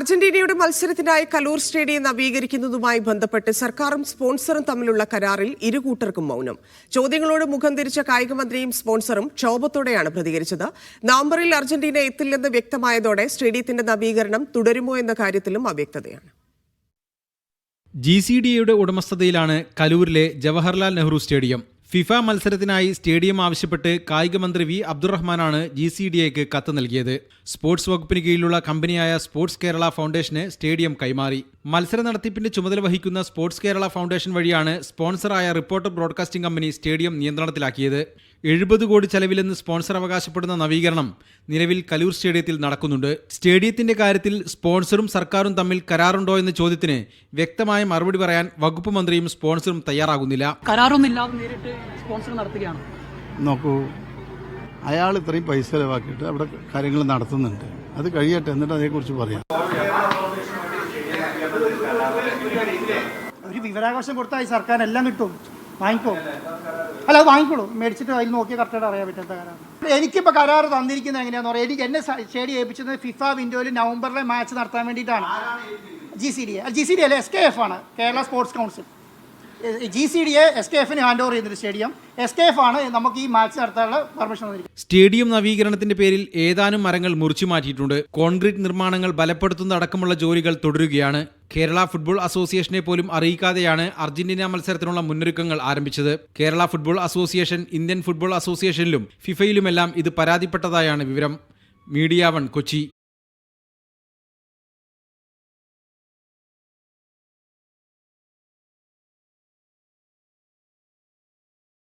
അർജന്റീനയുടെ മത്സരത്തിനായി കലൂർ സ്റ്റേഡിയം നവീകരിക്കുന്നതുമായി ബന്ധപ്പെട്ട് സർക്കാരും സ്പോൺസറും തമ്മിലുള്ള കരാറിൽ ഇരുകൂട്ടർക്കും മൗനം. ചോദ്യങ്ങളോട് മുഖം തിരിച്ച കായികമന്ത്രിയും സ്പോൺസറും ക്ഷോഭത്തോടെയാണ് പ്രതികരിച്ചത്. നവംബറിൽ അർജന്റീന എത്തില്ലെന്ന് വ്യക്തമായതോടെ സ്റ്റേഡിയത്തിന്റെ നവീകരണം തുടരുമോ എന്ന കാര്യത്തിലും അവ്യക്തതയാണ്. GCDAയുടെ ഉടമസ്ഥതയിലാണ് കലൂരിലെ ജവഹർലാൽ നെഹ്റു സ്റ്റേഡിയം. ഫിഫ മത്സരത്തിനായി സ്റ്റേഡിയം ആവശ്യപ്പെട്ട് കായികമന്ത്രി വി അബ്ദുറഹ്മാനാണ് GCDAയ്ക്ക് കത്ത് നൽകിയത്. സ്പോർട്സ് വകുപ്പിന് കീഴിലുള്ള കമ്പനിയായ സ്പോർട്സ് കേരള ഫൗണ്ടേഷന് സ്റ്റേഡിയം കൈമാറി. മത്സര നടത്തിപ്പിന്റെ ചുമതല വഹിക്കുന്ന സ്പോർട്സ് കേരള ഫൗണ്ടേഷൻ വഴിയാണ് സ്പോൺസറായ റിപ്പോർട്ടർ ബ്രോഡ്കാസ്റ്റിംഗ് കമ്പനി സ്റ്റേഡിയം നിയന്ത്രണത്തിലാക്കിയത്. 70 കോടി ചെലവിലെന്ന് സ്പോൺസർ അവകാശപ്പെടുന്ന നവീകരണം നിലവിൽ കലൂർ സ്റ്റേഡിയത്തിൽ നടക്കുന്നുണ്ട്. സ്റ്റേഡിയത്തിന്റെ കാര്യത്തിൽ സ്പോൺസറും സർക്കാരും തമ്മിൽ കരാറുണ്ടോ എന്ന ചോദ്യത്തിന് വ്യക്തമായ മറുപടി പറയാൻ വകുപ്പ് മന്ത്രിയും സ്പോൺസറും തയ്യാറാകുന്നില്ല. കരാറൊന്നുമില്ലാതെ നേരിട്ട് സ്പോൺസർ നടത്തുകയാണ്. നോക്കൂ, അയാൾ ഇത്രയും പൈസ ചെലവാക്കിയിട്ട് അവിടെ കാര്യങ്ങൾ നടത്തുന്നുണ്ട്. അത് കഴിയട്ടെ, എന്നിട്ട് അതേക്കുറിച്ച് പറയാം. ഒരു വിവരാവകാശം കൊടുത്താൽ സർക്കാർ എല്ലാം കിട്ടും, വാങ്ങിക്കോ. അല്ല, അത് വാങ്ങിക്കോളൂ, മേടിച്ചിട്ട് അതിൽ നോക്കി കറക്റ്റായിട്ട് അറിയാൻ പറ്റാത്ത കരാർ. എനിക്കിപ്പോൾ കരാർ തന്നിരിക്കുന്നത് എങ്ങനെയാണെന്ന് പറയാം. എന്നെ സ്റ്റേഡിയം ഏൽപ്പിച്ചത് ഫിഫ വിൻഡോയിൽ നവംബറിലെ മാച്ച് നടത്താൻ വേണ്ടിയിട്ടാണ്. GCDA അല്ല, SKF ആണ്, കേരള സ്പോർട്സ് കൗൺസിൽ. GCDA SKFന് ഹാൻഡ് ഓവർ ചെയ്യുന്നൊരു സ്റ്റേഡിയം. SKF ആണ് നമുക്ക് ഈ മാച്ച് നടത്താനുള്ള പെർമിഷൻ തന്നിരിക്കുന്നത്. സ്റ്റേഡിയം നവീകരണത്തിന്റെ പേരിൽ ഏതാനും മരങ്ങൾ മുറിച്ചു മാറ്റിയിട്ടുണ്ട്. കോൺക്രീറ്റ് നിർമ്മാണങ്ങൾ ബലപ്പെടുത്തുന്നതടക്കമുള്ള ജോലികൾ തുടരുകയാണ്. കേരള ഫുട്ബോൾ അസോസിയേഷനെ പോലും അറിയിക്കാതെയാണ് അർജന്റീന മത്സരത്തിനുള്ള മുന്നൊരുക്കങ്ങൾ ആരംഭിച്ചത്. Kerala football association, Indian football അസോസിയേഷനിലും ഫിഫയിലുമെല്ലാം ഇത് പരാതിപ്പെട്ടതായാണ് വിവരം. മീഡിയ 1 കൊച്ചി.